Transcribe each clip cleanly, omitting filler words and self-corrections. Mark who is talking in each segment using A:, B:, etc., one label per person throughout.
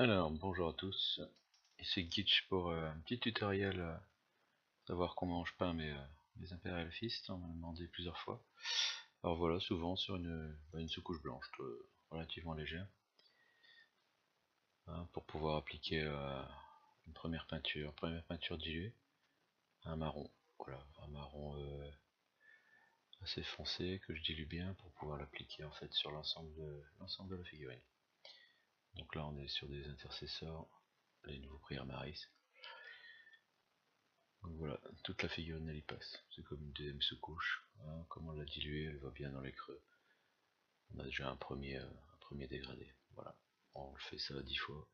A: Alors, bonjour à tous, ici Gitch pour un petit tutoriel, savoir comment je peins mes Imperial Fist. On m'a demandé plusieurs fois. Alors voilà, souvent sur une sous-couche blanche, relativement légère, hein, pour pouvoir appliquer une première peinture diluée, un marron. Voilà, un marron assez foncé que je dilue bien pour pouvoir l'appliquer en fait sur l'ensemble de la figurine. Donc là on est sur des intercesseurs, les nouveaux Primaris. Donc voilà, toute la figurine elle y passe. C'est comme une deuxième sous-couche. Hein, comme on l'a diluée, elle va bien dans les creux. On a déjà un premier dégradé. Voilà. On fait ça 10 fois.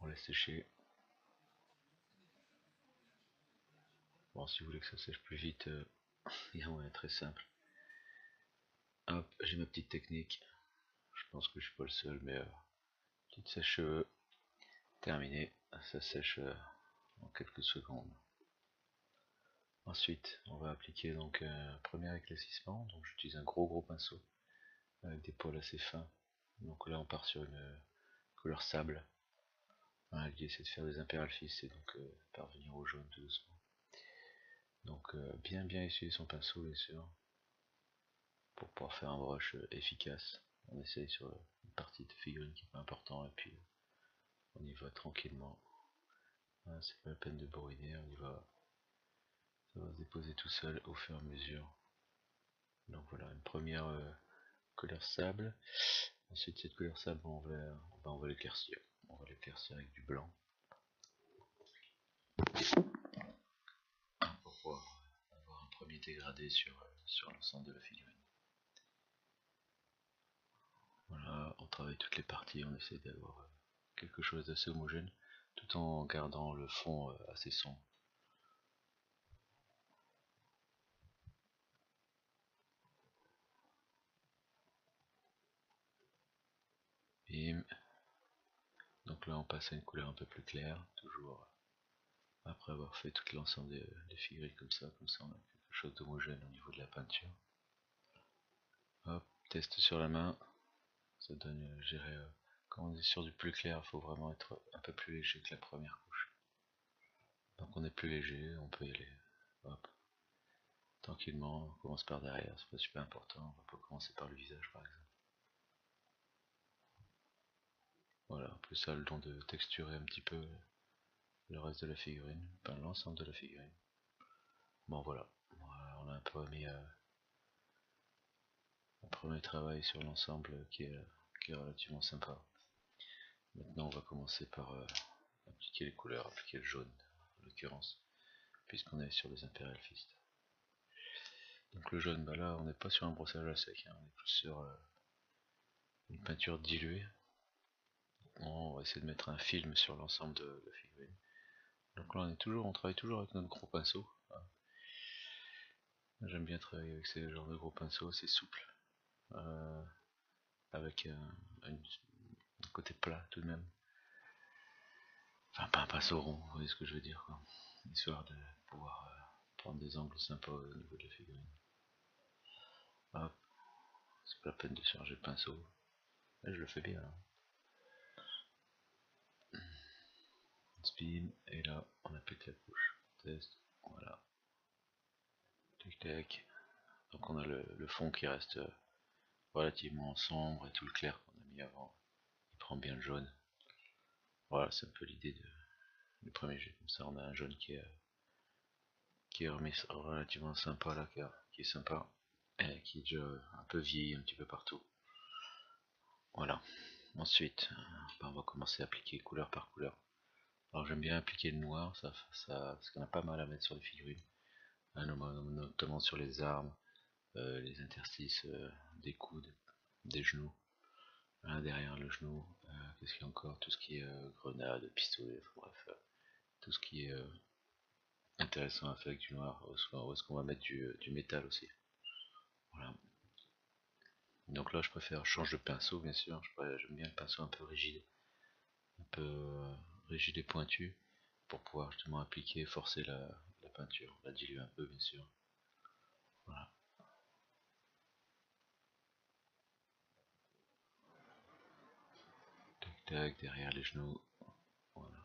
A: On laisse sécher. Bon, si vous voulez que ça sèche plus vite, il y a un moyen très simple. Hop, j'ai ma petite technique. Je pense que je suis pas le seul, mais petite sèche-cheveux. Terminé. Ça sèche en quelques secondes. Ensuite, on va appliquer donc un premier éclaircissement. Donc j'utilise un gros pinceau avec des poils assez fins. Donc là on part sur une couleur sable. Voilà, l'idée c'est de faire des Imperial Fist et donc parvenir au jaune tout doucement. Donc bien essuyer son pinceau bien sûr, pour pouvoir faire un brush efficace. On essaye sur une partie de figurine qui est pas important et puis on y va tranquillement. Voilà, c'est pas la peine de bourriner, on y va. Ça va se déposer tout seul au fur et à mesure. Donc voilà, une première couleur sable. Ensuite cette couleur sable on va l'éclaircir. On va l'éclaircir avec du blanc. Pour pouvoir avoir un premier dégradé sur l'ensemble de la figurine. Voilà, on travaille toutes les parties, on essaie d'avoir quelque chose d'assez homogène, tout en gardant le fond assez sombre. Bim. Donc là on passe à une couleur un peu plus claire, toujours après avoir fait tout l'ensemble des figurines comme ça on a quelque chose d'homogène au niveau de la peinture. Hop, test sur la main, ça donne, je dirais, quand on est sur du plus clair, il faut vraiment être un peu plus léger que la première couche. Donc on est plus léger, on peut y aller, hop, tranquillement, on commence par derrière, c'est pas super important, on va pas commencer par le visage par exemple. Voilà, en plus ça a le don de texturer un petit peu le reste de la figurine, enfin l'ensemble de la figurine. Bon voilà, on a un peu mis un premier travail sur l'ensemble qui est relativement sympa. Maintenant on va commencer par appliquer les couleurs, appliquer le jaune en l'occurrence, puisqu'on est sur les Imperial Fist. Donc le jaune, bah là on n'est pas sur un brossage à sec, hein, on est plus sur une peinture diluée. On va essayer de mettre un film sur l'ensemble de la figurine. Donc là on travaille toujours avec notre gros pinceau. J'aime bien travailler avec ce genre de gros pinceau, c'est souple, euh, avec un côté plat tout de même. Enfin pas un pinceau rond, vous voyez ce que je veux dire quoi. Histoire de pouvoir prendre des angles sympas au niveau de la figurine. Hop, c'est pas la peine de charger le pinceau. Là je le fais bien. Hein. Spin, et là on applique la couche. Test, voilà. Tac tac. Donc on a le fond qui reste relativement sombre et tout le clair qu'on a mis avant, il prend bien le jaune. Voilà, c'est un peu l'idée du premier jet. Comme ça on a un jaune qui est relativement sympa là, qui est sympa, et qui est déjà un peu vieilli un petit peu partout. Voilà. Ensuite, on va commencer à appliquer couleur par couleur. Alors j'aime bien appliquer le noir, parce qu'on a pas mal à mettre sur les figurines, hein, notamment sur les armes, les interstices des coudes, des genoux, hein, derrière le genou, qu'est-ce qu'il y a encore, tout ce qui est grenade, pistolet, bref, tout ce qui est intéressant à faire avec du noir, où est-ce qu'on va mettre du métal aussi. Voilà. Donc là je préfère changer de pinceau bien sûr, j'aime bien le pinceau un peu rigide, un peu rigide et pointu, pour pouvoir justement appliquer, forcer la peinture, la diluer un peu bien sûr. Voilà. tac, derrière les genoux, voilà.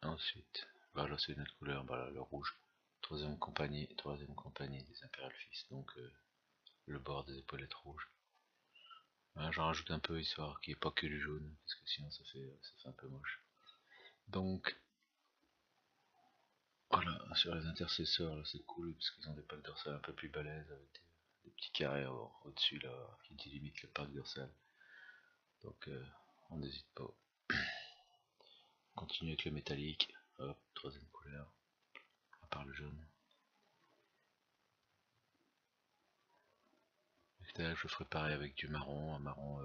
A: Ensuite, voilà, c'est notre couleur, voilà, le rouge. Troisième compagnie des Imperial Fist, donc le bord des épaulettes rouges. Voilà, j'en rajoute un peu histoire qu'il n'y ait pas que du jaune, parce que sinon ça fait un peu moche. Donc, voilà, sur les intercesseurs, là c'est cool, parce qu'ils ont des packs dorsales un peu plus balèzes, avec des petits carrés au-dessus, là, qui délimitent le pack dorsal. Donc, on n'hésite pas. On continue avec le métallique, hop, troisième couleur, à part le jaune. Là, je ferai pareil avec du marron, un marron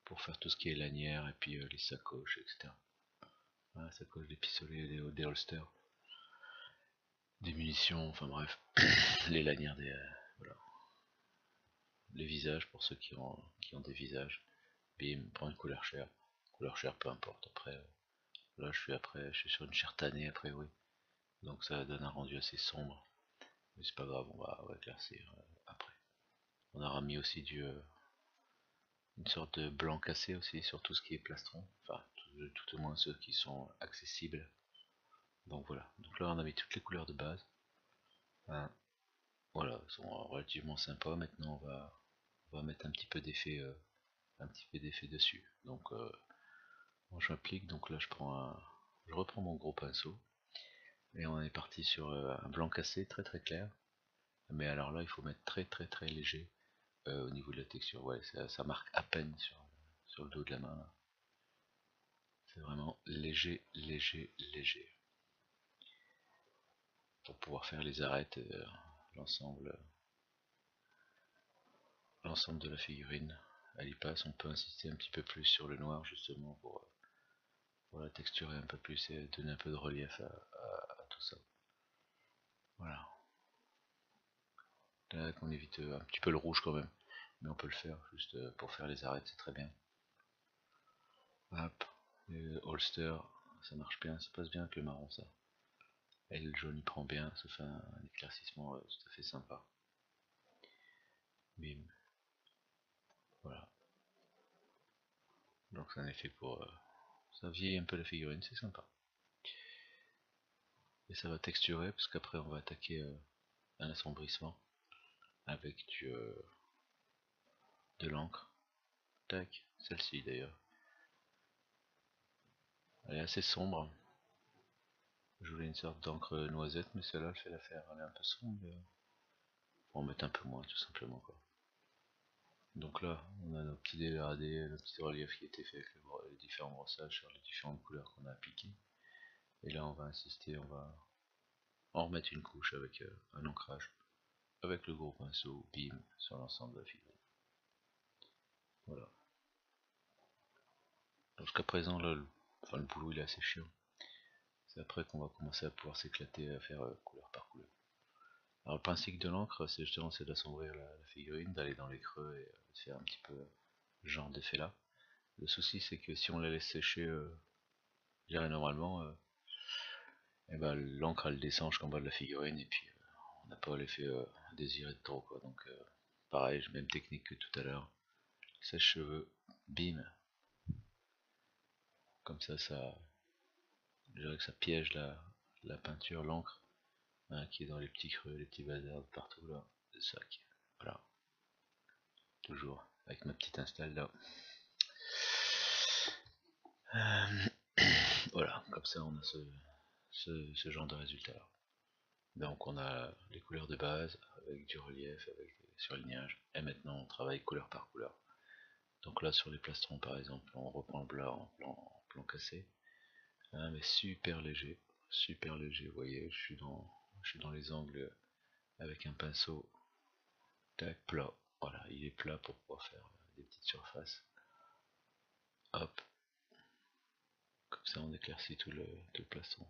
A: pour faire tout ce qui est lanière, et puis les sacoches, etc. Voilà, sacoches, des pistolets, des holsters, des munitions, enfin bref, les lanières, voilà. Les visages pour ceux qui ont des visages. Bim, prends une couleur chère peu importe. Après, là je suis sur une chair tannée a priori, donc ça donne un rendu assez sombre, mais c'est pas grave, on va éclaircir après. On aura mis aussi une sorte de blanc cassé aussi sur tout ce qui est plastron, enfin tout au moins ceux qui sont accessibles. Donc voilà, donc là on a mis toutes les couleurs de base. Hein. Voilà, elles sont relativement sympas. Maintenant on va mettre un petit peu d'effet dessus. Donc je m'applique, donc là je reprends mon gros pinceau et on est parti sur un blanc cassé très très clair. Mais alors là il faut mettre très très très léger au niveau de la texture. Ouais, ça marque à peine sur le dos de la main. C'est vraiment léger, léger, léger. Pour pouvoir faire les arêtes, l'ensemble l'ensemble de la figurine. Elle y passe, on peut insister un petit peu plus sur le noir justement pour la texturer un peu plus et donner un peu de relief à tout ça. Voilà. Là, on évite un petit peu le rouge quand même, mais on peut le faire juste pour faire les arêtes, c'est très bien. Hop, le holster, ça marche bien, ça passe bien avec le marron ça. Et le jaune il prend bien, ça fait un éclaircissement tout à fait sympa. Bim. Voilà. Donc c'est un effet pour... ça vieillit un peu la figurine, c'est sympa. Et ça va texturer, parce qu'après on va attaquer un assombrissement avec de l'encre. Tac, celle-ci d'ailleurs. Elle est assez sombre. Je voulais une sorte d'encre noisette, mais celle-là elle fait l'affaire. Elle est un peu sombre, mais faut en mettre un peu moins tout simplement quoi. Donc là, on a nos petits dégradés, nos petits reliefs qui étaient faits avec les différents brossages sur les différentes couleurs qu'on a appliquées. Et là on va insister, on va en remettre une couche avec un ancrage, avec le gros pinceau, bim, sur l'ensemble de la figurine. Voilà. Jusqu'à présent, là, le boulot il est assez chiant. C'est après qu'on va commencer à pouvoir s'éclater à faire couleur par couleur. Alors le principe de l'encre, c'est justement d'assombrir la figurine, d'aller dans les creux et de faire un petit peu ce genre d'effet là. Le souci c'est que si on la laisse sécher, je dirais normalement, et ben, l'encre elle descend jusqu'en bas de la figurine et puis on n'a pas l'effet désiré de trop quoi. Donc pareil, même technique que tout à l'heure. Sèche-cheveux, bim. Comme ça, je dirais que ça piège la peinture, l'encre, hein, qui est dans les petits creux, les petits bazars partout là. C'est ça qui... Voilà. Toujours avec ma petite install là. Voilà, comme ça on a ce genre de résultat là. Donc on a les couleurs de base avec du relief, avec des surlignages, et maintenant on travaille couleur par couleur. Donc là sur les plastrons par exemple, on reprend le blanc en plan cassé, hein, mais super léger, vous voyez, je suis dans les angles avec un pinceau, tac, plat, voilà, il est plat pour pouvoir faire des petites surfaces. Hop, comme ça on éclaircit tout le plastron.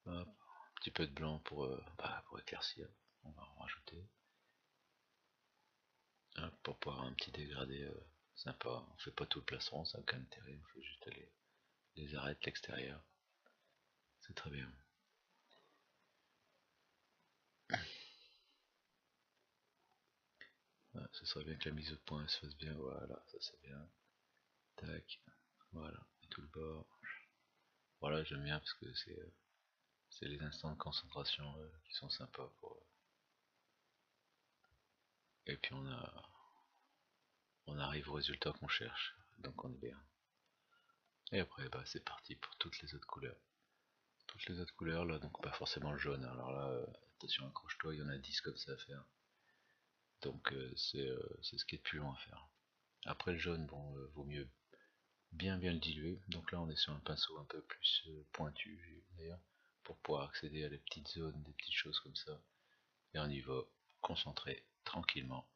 A: Hop, un petit peu de blanc pour éclaircir, on va en rajouter. Hop, pour pouvoir un petit dégradé sympa. On fait pas tout le plastron, ça n'a aucun intérêt, on fait juste les arêtes, l'extérieur. C'est très bien. Ouais, ce serait bien que la mise au point se fasse bien, voilà, ça c'est bien. Tac, voilà, et tout le bord. Voilà, j'aime bien parce que c'est les instants de concentration qui sont sympas pour. Et puis on arrive au résultat qu'on cherche, donc on est bien. Et après, bah, c'est parti pour toutes les autres couleurs. Toutes les autres couleurs là, donc pas forcément le jaune. Alors là, attention, accroche-toi, il y en a 10 comme ça à faire. Donc c'est ce qui est plus long à faire. Après le jaune, bon, vaut mieux bien le diluer. Donc là, on est sur un pinceau un peu plus pointu d'ailleurs, pour pouvoir accéder à des petites zones, des petites choses comme ça. Et on y va, concentré, tranquillement.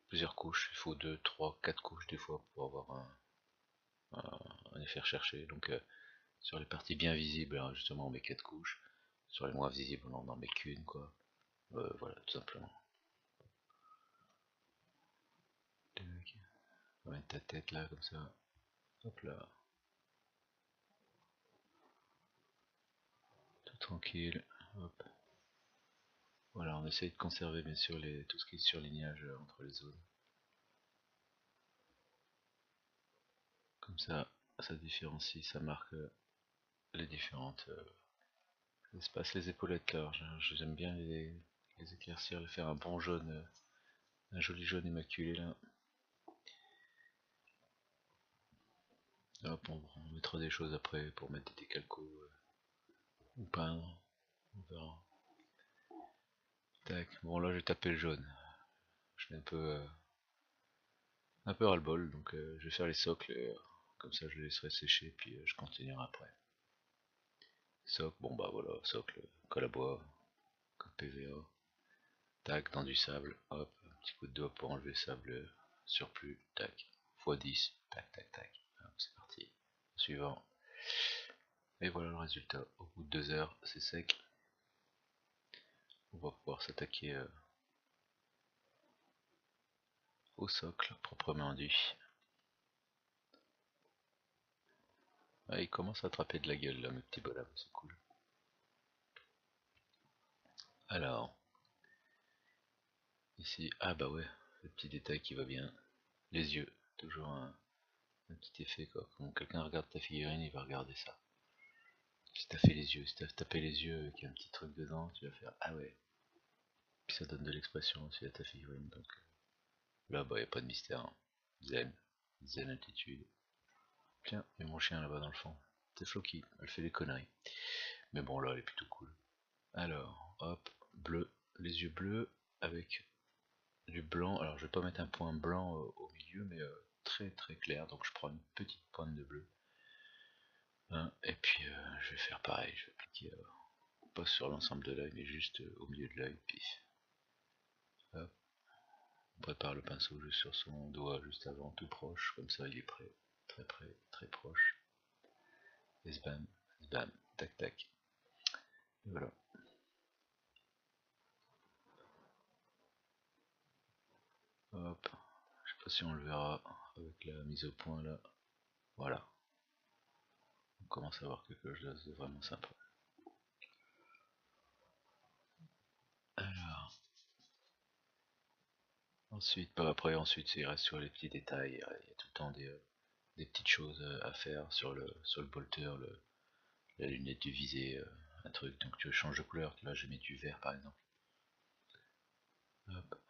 A: Plusieurs couches, il faut 2, 3, 4 couches des fois pour avoir un effet recherché. Donc sur les parties bien visibles, alors justement on met 4 couches. Sur les moins visibles, on n'en met qu'une, quoi. Voilà, tout simplement. On va mettre ta tête là, comme ça. Hop là. Tout tranquille. Hop. Voilà, on essaye de conserver bien sûr tout ce qui est surlignage entre les zones. Comme ça différencie, ça marque les différentes espaces. Les épaulettes là, j'aime bien les éclaircir, les faire un bon jaune, un joli jaune immaculé là. Hop, on mettra des choses après pour mettre des décalcos ou peindre, on verra. Tac, bon là j'ai tapé le jaune. Je suis un peu ras-le-bol, donc je vais faire les socles, comme ça je les laisserai sécher, puis je continuerai après. Socle, bon bah voilà, socle, colle à bois, code PVA, tac, dans du sable, hop, un petit coup de doigt pour enlever le sable surplus, tac, x10, tac, tac, tac, hop, c'est parti. Suivant. Et voilà le résultat. Au bout de 2 heures, c'est sec. On va pouvoir s'attaquer au socle proprement dit. Ah, il commence à attraper de la gueule là, mes petits bonhommes, c'est cool. Alors, ici, ah bah ouais, le petit détail qui va bien. Les yeux, toujours un petit effet quoi. Quand quelqu'un regarde ta figurine, il va regarder ça. Si t'as fait les yeux, si t'as tapé les yeux avec un petit truc dedans, tu vas faire ah ouais. Puis ça donne de l'expression aussi à ta figurine, donc là bah y a pas de mystère. Hein. Zen, zen attitude. Tiens, il y a mon chien là-bas dans le fond. C'est Floki, elle fait des conneries. Mais bon là elle est plutôt cool. Alors, hop, bleu, les yeux bleus avec du blanc. Alors je vais pas mettre un point blanc au milieu, mais très très clair. Donc je prends une petite pointe de bleu. Hein, et puis je vais faire pareil, je vais appliquer pas sur l'ensemble de l'œil, mais juste au milieu de l'œil, pif. Hop. On prépare le pinceau juste sur son doigt, juste avant, tout proche, comme ça il est prêt, très proche. Et sbam, sbam, tac tac. Et voilà. Hop. Je sais pas si on le verra avec la mise au point là. Voilà. On commence à avoir quelque chose de vraiment sympa. Alors, ensuite, bah après, ensuite, il reste sur les petits détails. Il y a tout le temps des petites choses à faire sur le bolter, la lunette du visé, un truc. Donc tu changes de couleur. Là, je mets du vert par exemple. Hop.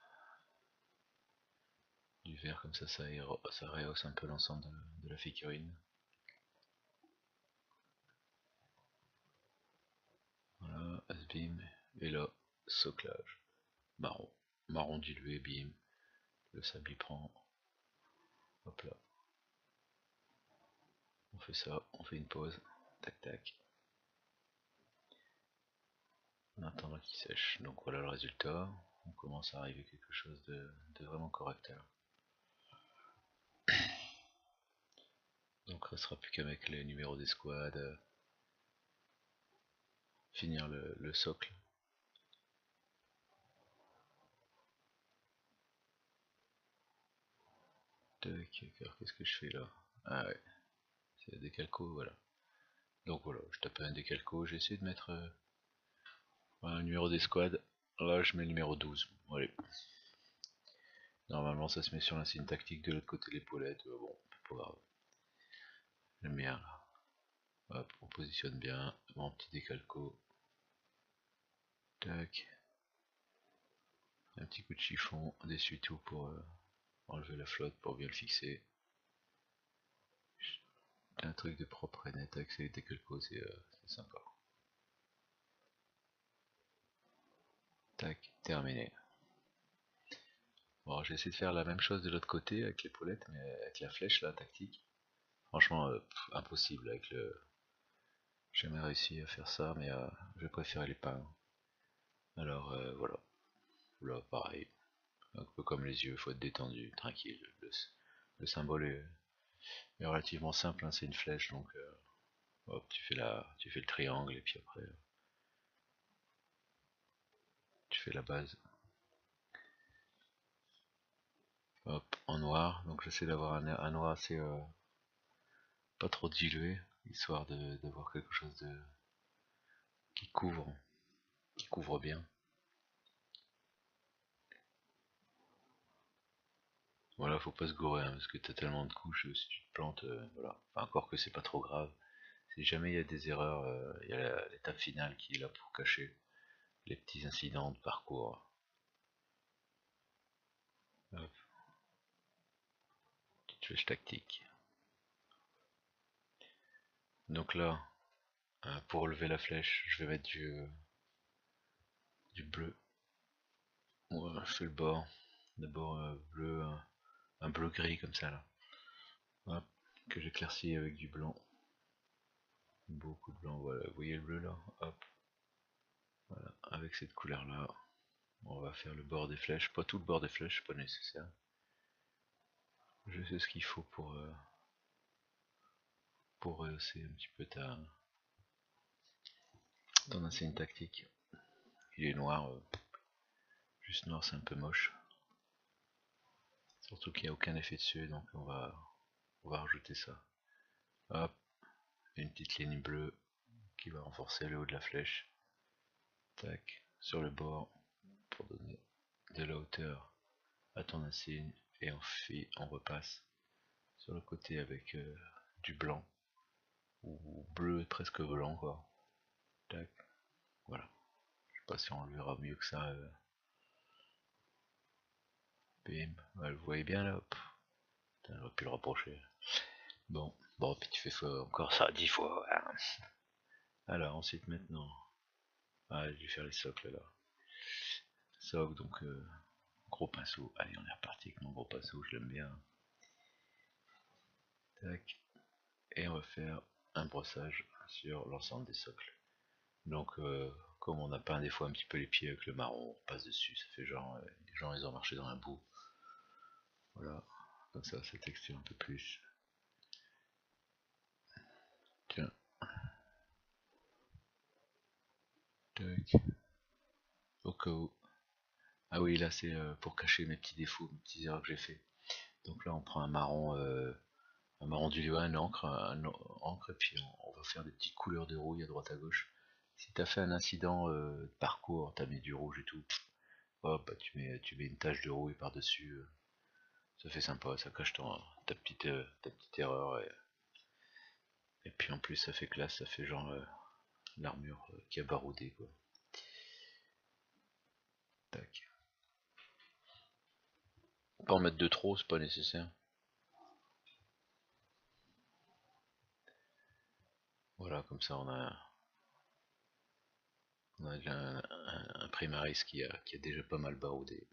A: Du vert comme ça rehausse un peu l'ensemble de la figurine. Voilà, bim. Et là, soclage. Marron. Marron dilué, bim. Le sable y prend. Hop là. On fait ça, on fait une pause. Tac tac. En attendant qu'il sèche. Donc voilà le résultat. On commence à arriver à quelque chose de vraiment correct alors. Donc il ne restera plus qu'à mettre les numéros des squads, finir le socle. Tac, alors qu'est-ce que je fais là? Ah ouais, c'est des décalco, voilà. Donc voilà, je tape un décalco, j'ai essayé de mettre un numéro d'escouade. Là, je mets le numéro 12. Bon, allez. Normalement, ça se met sur l'insigne tactique de l'autre côté de l'épaulette. Bon, pas grave. J'aime bien là. Hop, on positionne bien. Mon petit décalco. Tac. Un petit coup de chiffon, d'essuie-tout pour enlever la flotte, pour bien le fixer. Un truc de propre et net avec ces décalcos, c'est sympa. Tac, terminé. Bon, j'ai essayé de faire la même chose de l'autre côté avec l'épaulette, mais avec la flèche là, tactique. Franchement, impossible avec le. J'ai jamais réussi à faire ça, mais je préfère les pains. Alors voilà, là pareil, un peu comme les yeux, faut être détendu, tranquille. Le symbole est relativement simple, hein, c'est une flèche, donc hop, tu fais le triangle et puis après tu fais la base. Hop, en noir, donc j'essaie d'avoir un noir assez pas trop dilué, histoire d'avoir quelque chose qui couvre, qui couvre bien. Voilà, faut pas se gourer, hein, parce que t'as tellement de couches, si tu te plantes, voilà. Enfin, encore que c'est pas trop grave. Si jamais il y a des erreurs, il y a l'étape finale qui est là pour cacher les petits incidents de parcours. Hop, petite flèche tactique. Donc là, pour relever la flèche, je vais mettre du bleu. Ouais, je fais le bord. D'abord bleu, un bleu gris comme ça là. Hop, que j'éclaircis avec du blanc. Beaucoup de blanc, voilà. Vous voyez le bleu là? Hop, voilà. Avec cette couleur là, on va faire le bord des flèches. Pas tout le bord des flèches, pas nécessaire. Je sais ce qu'il faut pour rehausser un petit peu ton insigne tactique. Il est noir, juste noir c'est un peu moche. Surtout qu'il n'y a aucun effet dessus, donc on va rajouter ça. Hop, une petite ligne bleue qui va renforcer le haut de la flèche. Tac, sur le bord, pour donner de la hauteur à ton insigne. Et on repasse sur le côté avec du blanc, ou bleu presque blanc quoi. Tac, voilà. Je sais pas si on le verra mieux que ça. Bim, ouais, vous voyez bien là. J'aurais pu le rapprocher. Bon, bon, puis tu fais encore ça 10 fois. Hein. Alors, ensuite, maintenant. Ah, je vais faire les socles là. Socle, donc gros pinceau. Allez, on est reparti avec mon gros pinceau, je l'aime bien. Tac. Et on va faire un brossage sur l'ensemble des socles. Donc, comme on a peint des fois un petit peu les pieds avec le marron, on passe dessus. Ça fait genre, les gens ils ont marché dans la boue. Voilà, comme ça, ça texture un peu plus. Tiens. Tac. Au cas où. Ah oui, là c'est pour cacher mes petits défauts, mes petits erreurs que j'ai fait. Donc là on prend un marron du lieu, un encre, et puis on va faire des petites couleurs de rouille à droite à gauche. Si t'as fait un incident de parcours, t'as mis du rouge et tout, hop, bah, tu mets une tache de rouille par-dessus, ça fait sympa, ça cache ta petite erreur, et puis en plus ça fait classe, ça fait genre l'armure qui a baroudé quoi. Tac. Pas en mettre de trop, c'est pas nécessaire. Voilà, comme ça on a déjà un primaris qui a déjà pas mal baroudé.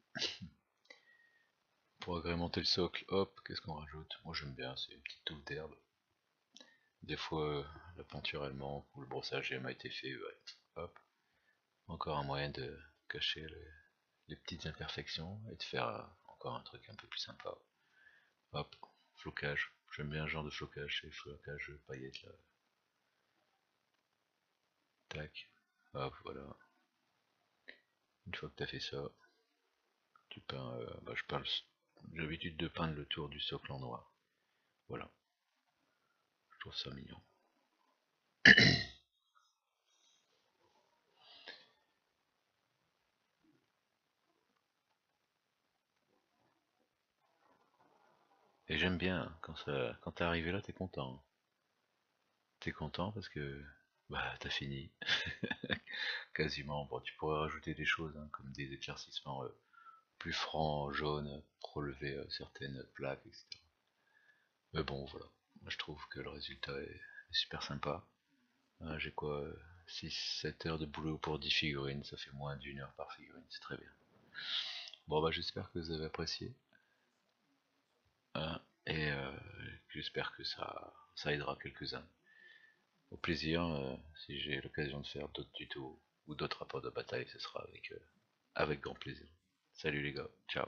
A: Pour agrémenter le socle, hop, qu'est-ce qu'on rajoute? Moi j'aime bien, c'est une petite touffe d'herbe. Des fois la peinture elle manque ou le brossage n'a été fait, ouais. Hop, encore un moyen de cacher les petites imperfections et de faire encore un truc un peu plus sympa. Hop, flocage. J'aime bien le genre de flocage, c'est flocage paillettes là. Tac, hop, voilà. Une fois que tu as fait ça, tu peins, bah, je peins j'ai l'habitude de peindre le tour du socle en noir. Voilà, je trouve ça mignon. Et j'aime bien, hein, quand t'es arrivé là, t'es content. T'es content parce que bah t'as fini, quasiment. Bon, tu pourrais rajouter des choses, hein, comme des éclaircissements plus francs, jaunes, pour relever certaines plaques, etc. Mais bon, voilà. Moi, je trouve que le résultat est super sympa. J'ai quoi 6-7 heures de boulot pour 10 figurines, ça fait moins d'une heure par figurine, c'est très bien. Bon, bah j'espère que vous avez apprécié. Hein, et j'espère que ça aidera quelques-uns. Au plaisir, si j'ai l'occasion de faire d'autres tutos ou d'autres rapports de bataille, ce sera avec grand plaisir. Salut les gars, ciao.